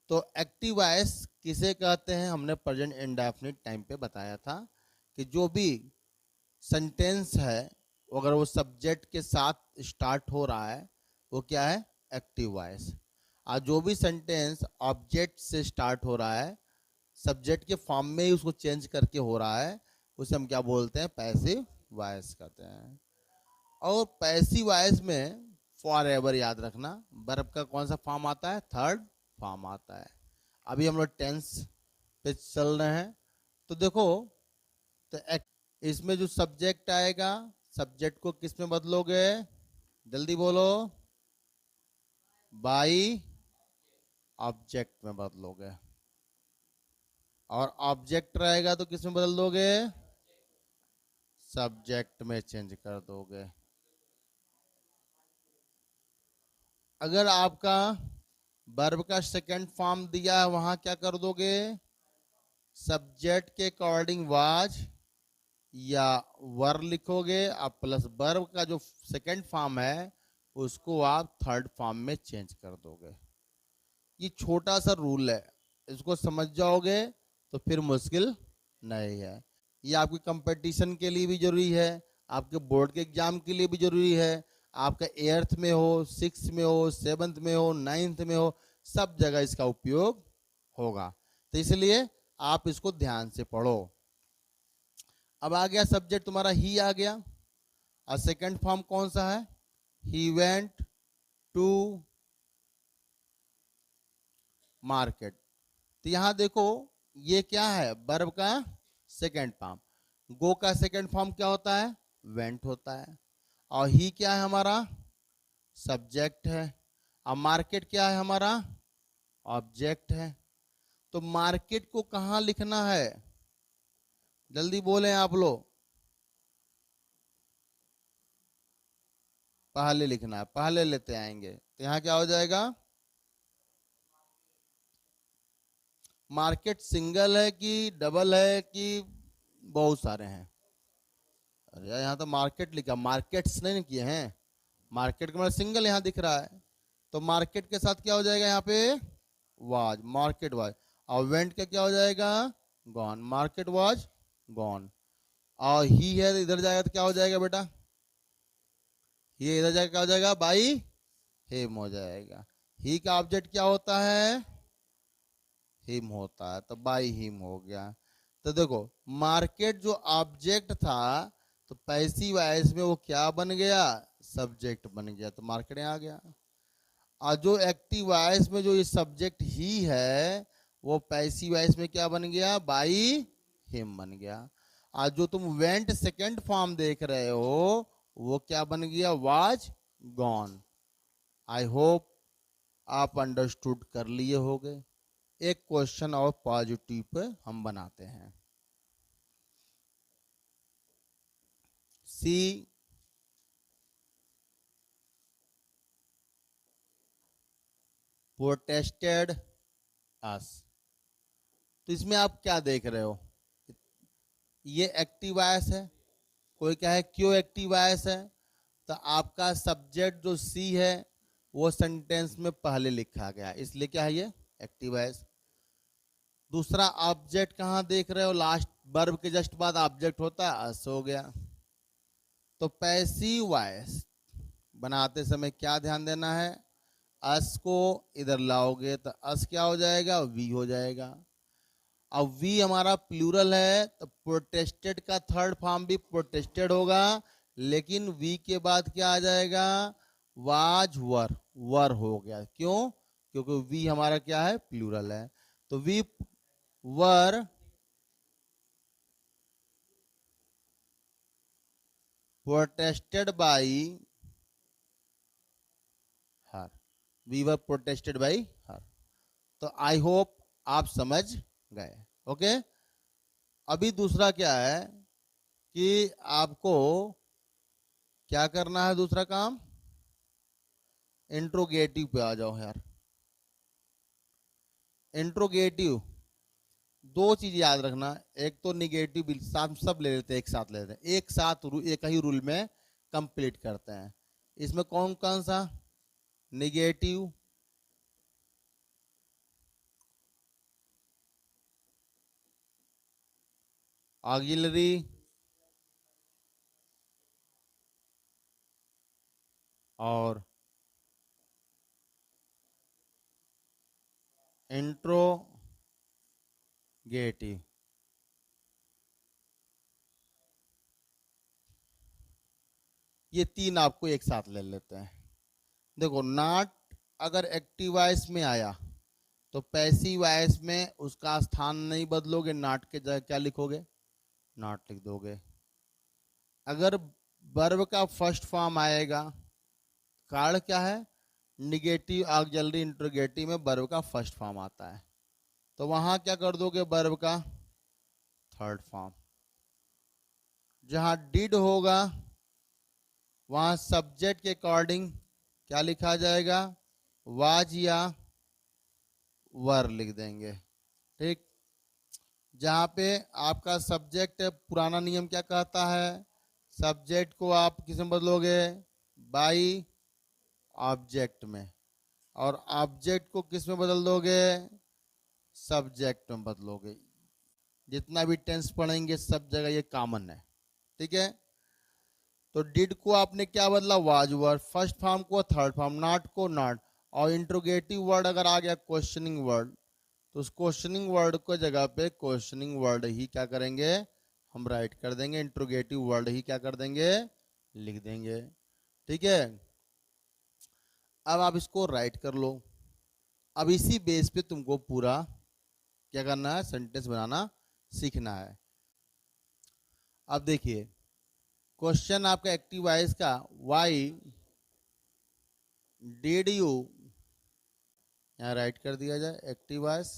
तो active voice किसे कहते हैं, हमने प्रेजेंट इंडेफिनिट टाइम पे बताया था कि जो भी सेंटेंस है अगर वो सब्जेक्ट के साथ स्टार्ट हो रहा है वो क्या है, एक्टिव वॉइस। और जो भी सेंटेंस ऑब्जेक्ट से स्टार्ट हो रहा है, सब्जेक्ट के फॉर्म में ही उसको चेंज करके हो रहा है, उसे हम क्या बोलते हैं, पैसिव वॉइस कहते हैं। और पैसिव वॉइस में फॉर एवर याद रखना, वर्ब का कौन सा फॉर्म आता है, थर्ड फॉर्म आता है। अभी हम लोग टेंस पे चल रहे हैं, तो देखो, तो इसमें जो सब्जेक्ट आएगा, सब्जेक्ट को किस में बदलोगे, जल्दी बोलो, बाई ऑब्जेक्ट में बदलोगे। और ऑब्जेक्ट रहेगा तो किस में बदल दोगे, सब्जेक्ट में चेंज कर दोगे। अगर आपका वर्ब का सेकंड फॉर्म दिया है वहां क्या कर दोगे, सब्जेक्ट के अकॉर्डिंग वाज या वर लिखोगे, अब प्लस वर्ब का जो सेकंड फॉर्म है उसको आप थर्ड फॉर्म में चेंज कर दोगे। ये छोटा सा रूल है, इसको समझ जाओगे तो फिर मुश्किल नहीं है। ये आपके कंपटीशन के लिए भी जरूरी है, आपके बोर्ड के एग्जाम के लिए भी जरूरी है, आपका 8th में हो, 6th में हो, 7th में हो, 9th में हो, सब जगह इसका उपयोग होगा। तो इसलिए आप इसको ध्यान से पढ़ो। अब आ गया सब्जेक्ट तुम्हारा ही आ गया, और सेकंड फॉर्म कौन सा है, ही वेंट टू मार्केट। तो यहां देखो ये क्या है, वर्ब का सेकंड फॉर्म। गो का सेकंड फॉर्म क्या होता है, वेंट होता है। और ही क्या है हमारा, सब्जेक्ट है। और मार्केट क्या है हमारा, ऑब्जेक्ट है। तो मार्केट को कहां लिखना है, जल्दी बोलें आप लोग, पहले लिखना है, पहले लेते आएंगे। तो यहां क्या हो जाएगा, मार्केट सिंगल है कि डबल है कि बहुत सारे हैं, अरे यार यहाँ तो मार्केट लिखा, मार्केट्स नहीं किए हैं, मार्केट का मतलब सिंगल यहाँ दिख रहा है। तो मार्केट के साथ क्या हो जाएगा यहाँ पे, वाज, मार्केट वाज। और वेंट का क्या हो जाएगा, गॉन, मार्केट वाज गॉन। और ही है इधर जाएगा तो क्या हो जाएगा बेटा, ये इधर जाएगा क्या हो जाएगा, बाई हिम हो जाएगा। ही का ऑब्जेक्ट क्या होता है, हिम होता है, तो बाई हिम हो गया। तो देखो मार्केट जो ऑब्जेक्ट था, तो पैसिव वॉइस में वो क्या बन गया, सब्जेक्ट बन गया, तो मार्केट आ गया। और जो एक्टिव वॉइस में जो ये सब्जेक्ट ही है, वो पैसिव वॉइस में क्या बन गया, बाई हिम बन गया। और जो तुम वेंट सेकंड फॉर्म देख रहे हो वो क्या बन गया, वाज गॉन। आई होप आप अंडरस्टूड कर लिए होगे। एक क्वेश्चन और पॉजिटिव पे हम बनाते हैं। सी प्रोटेस्टेड अस। तो इसमें आप क्या देख रहे हो, ये एक्टिव वॉइस है, कोई क्या है, क्यों एक्टिव वॉइस है, तो आपका सब्जेक्ट जो सी है वो सेंटेंस में पहले लिखा गया, इसलिए क्या है ये एक्टिव वॉइस। दूसरा ऑब्जेक्ट कहां देख रहे हो, लास्ट वर्ब के जस्ट बाद ऑब्जेक्ट होता है, अस हो गया। तो पैसिव वॉइस बनाते समय क्या ध्यान देना है, अस को इधर लाओगे तो अस क्या हो जाएगा, वी हो जाएगा। अब वी हमारा प्लूरल है तो प्रोटेस्टेड का थर्ड फॉर्म भी प्रोटेस्टेड होगा, लेकिन वी के बाद क्या आ जाएगा, वाज वर, वर हो गया। क्यों, क्योंकि वी हमारा क्या है, प्लूरल है। तो we were protested by her, we were protested by her. तो आई होप आप समझ गए। ओके, अभी दूसरा क्या है कि आपको क्या करना है, दूसरा काम, इंट्रोगेटिव पे आ जाओ यार। इंट्रोगेटिव दो चीज याद रखना, एक तो निगेटिव, साथ सब ले लेते हैं, एक साथ ले लेते हैं, एक साथ एक ही रूल में कंप्लीट करते हैं। इसमें कौन कौन सा, निगेटिव, ऑक्सिलरी, और इंट्रोगेटिव। ये तीन आपको एक साथ ले लेते हैं। देखो नॉट अगर एक्टिव वॉइस में आया तो पैसिव वॉइस में उसका स्थान नहीं बदलोगे, नॉट के जगह क्या लिखोगे, नॉट लिख दोगे। अगर वर्ब का फर्स्ट फॉर्म आएगा, कार्ड क्या है, निगेटिव ऑक्सिलरी इंट्रोगेटिव में वर्ब का फर्स्ट फॉर्म आता है, तो वहां क्या कर दोगे, वर्ब का थर्ड फॉर्म। जहां डिड होगा वहां सब्जेक्ट के अकॉर्डिंग क्या लिखा जाएगा, वाज या वर लिख देंगे। ठीक, जहां पे आपका सब्जेक्ट पुराना नियम क्या कहता है, सब्जेक्ट को आप किस में बदलोगे, बाई ऑब्जेक्ट में, और ऑब्जेक्ट को किस में बदल दोगे, सब्जेक्ट में बदलोगे। जितना भी टेंस पढ़ेंगे सब जगह ये कॉमन है। ठीक है, तो डिड को आपने क्या बदला, वाज वर, फर्स्ट फॉर्म को थर्ड फॉर्म, नॉट को नॉट, और इंट्रोगेटिव वर्ड अगर आ गया क्वेश्चनिंग वर्ड, तो उस क्वेश्चनिंग वर्ड को जगह पे क्वेश्चनिंग वर्ड ही क्या करेंगे, हम राइट कर देंगे, इंट्रोगेटिव वर्ड ही क्या कर देंगे, लिख देंगे। ठीक है, अब आप इसको राइट कर लो। अब इसी बेस पे तुमको पूरा क्या करना है, सेंटेंस बनाना सीखना है। अब देखिए क्वेश्चन आपका एक्टिव वॉइस का, वाई डिड यू, यहां राइट कर दिया जाए एक्टिव वॉइस,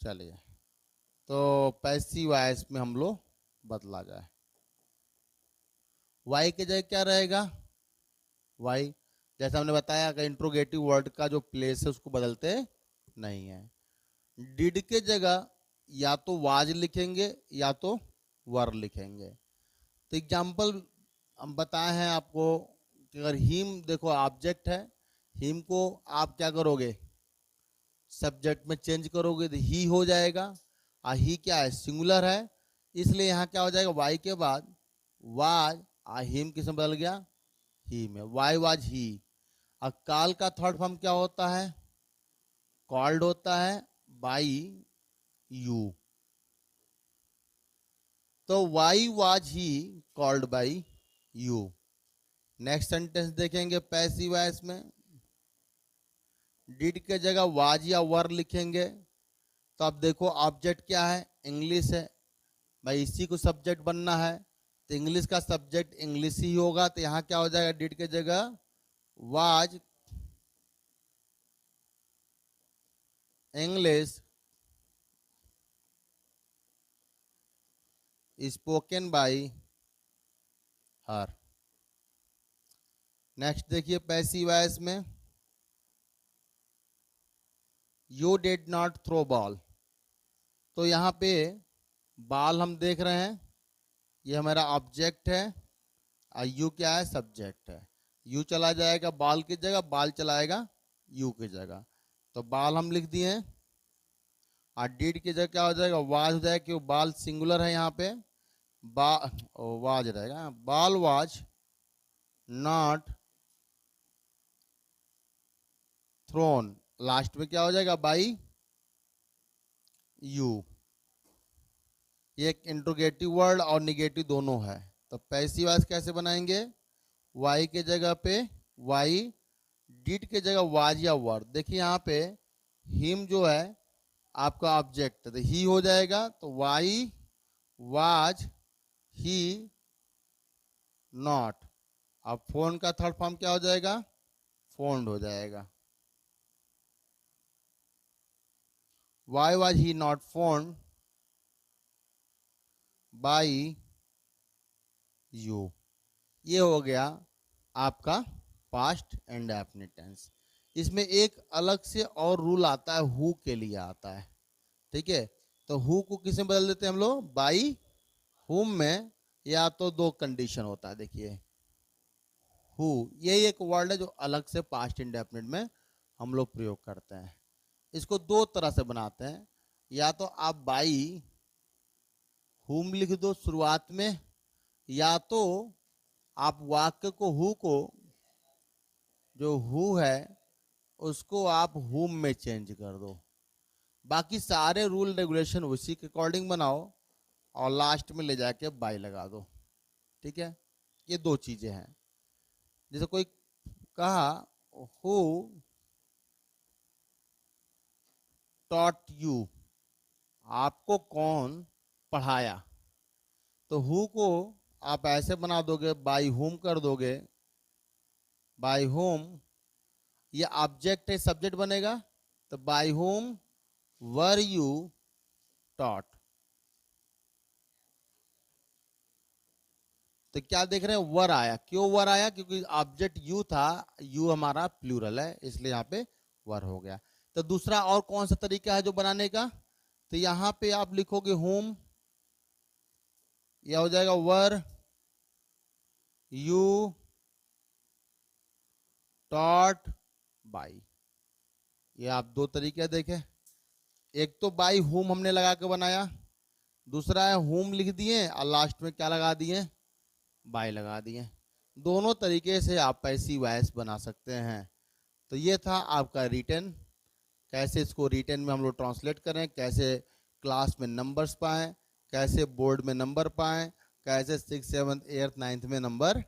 चलिए तो पैसिव वॉइस में हम लोग बदला जाए। वाई के जगह क्या रहेगा, वाई, जैसा हमने बताया कि इंट्रोगेटिव वर्ड का जो प्लेस है उसको बदलते नहीं है। डिड के जगह या तो वाज लिखेंगे या तो वर लिखेंगे। तो एग्जाम्पल हम बताए हैं आपको कि अगर हिम देखो ऑब्जेक्ट है, हिम को आप क्या करोगे, सब्जेक्ट में चेंज करोगे तो ही हो जाएगा, और ही क्या है, सिंगुलर है, इसलिए यहाँ क्या हो जाएगा, वाई के बाद वाज, हिम किस में बदल गया, ही में, वाई वाज ही। और काल का थर्ड फॉर्म क्या होता है, कॉल्ड होता है बाई यू, तो why was he called by you. Next sentence देखेंगे पैसिव वॉइस में, डिड के जगह वाज या वर लिखेंगे, तो अब देखो ऑब्जेक्ट क्या है, इंग्लिश है, भाई इसी को सब्जेक्ट बनना है, तो इंग्लिश का सब्जेक्ट इंग्लिश ही होगा, तो यहां क्या हो जाएगा, डिड के जगह was English spoken by her. Next देखिए पैसिव वॉइस में, you did not throw ball, तो यहाँ पे बॉल हम देख रहे हैं, ये हमारा ऑब्जेक्ट है, और यू क्या है, सब्जेक्ट है, यू चला जाएगा बॉल की जगह, बॉल चलाएगा यू की जगह, तो बॉल हम लिख दिए हैं। और डिड की जगह क्या हो जाएगा, वाज हो जाएगा, क्यों बॉल सिंगुलर है यहाँ पे, बा वाज रहेगा, ball was not thrown, last में क्या हो जाएगा, बाई यू। ये एक इंट्रोगेटिव वर्ड और निगेटिव दोनों है, तो पैसिव वॉइस कैसे बनाएंगे, वाई के जगह पे वाई, डिड के जगह वाज या वर। देखिए यहाँ पे हिम जो है आपका ऑब्जेक्ट, तो ही हो जाएगा, तो वाई वाज ही नॉट। अब फोन का थर्ड फॉर्म क्या हो जाएगा, फोन्ड हो जाएगा, why was he not found by you. ये हो गया आपका पास्ट एंड डेफिनिट टेंस। इसमें एक अलग से और रूल आता है, हु के लिए आता है। ठीक है, तो हु को किसमें बदल देते हैं हम लोग, बाई हुम में, या तो दो कंडीशन होता है, देखिए हु, ये एक वर्ड है जो अलग से पास्ट इंडेफिनिट में हम लोग प्रयोग करते हैं। इसको दो तरह से बनाते हैं, या तो आप बाई हुम लिख दो शुरुआत में, या तो आप वाक्य को हु को, जो हु है उसको आप हुम में चेंज कर दो। बाकी सारे रूल रेगुलेशन उसी के अकॉर्डिंग बनाओ और लास्ट में ले जाके बाई लगा दो। ठीक है, ये दो चीजें हैं। जैसे कोई कहा हु टॉट यू, आपको कौन पढ़ाया, तो हु को आप ऐसे बना दोगे, बाई होम कर दोगे। बाई होम ये ऑब्जेक्ट है, सब्जेक्ट बनेगा, तो by home were you taught. तो क्या देख रहे हैं, वर आया। क्यों वर आया? क्योंकि ऑब्जेक्ट यू था, यू हमारा प्लूरल है, इसलिए यहाँ पे वर हो गया। तो दूसरा और कौन सा तरीका है जो बनाने का? तो यहां पे आप लिखोगे होम, यह हो जाएगा वर यू टॉट बाई। ये आप दो तरीके देखें, एक तो बाई होम हमने लगा के बनाया, दूसरा है होम लिख दिए और लास्ट में क्या लगा दिए, बाय लगा दिए। दोनों तरीके से आप पैसिव वॉइस बना सकते हैं। तो ये था आपका रिटन, कैसे इसको रिटन में हम लोग ट्रांसलेट करें, कैसे क्लास में नंबर्स पाएं, कैसे बोर्ड में नंबर पाएं, कैसे 6th 7th 8th 9th में नंबर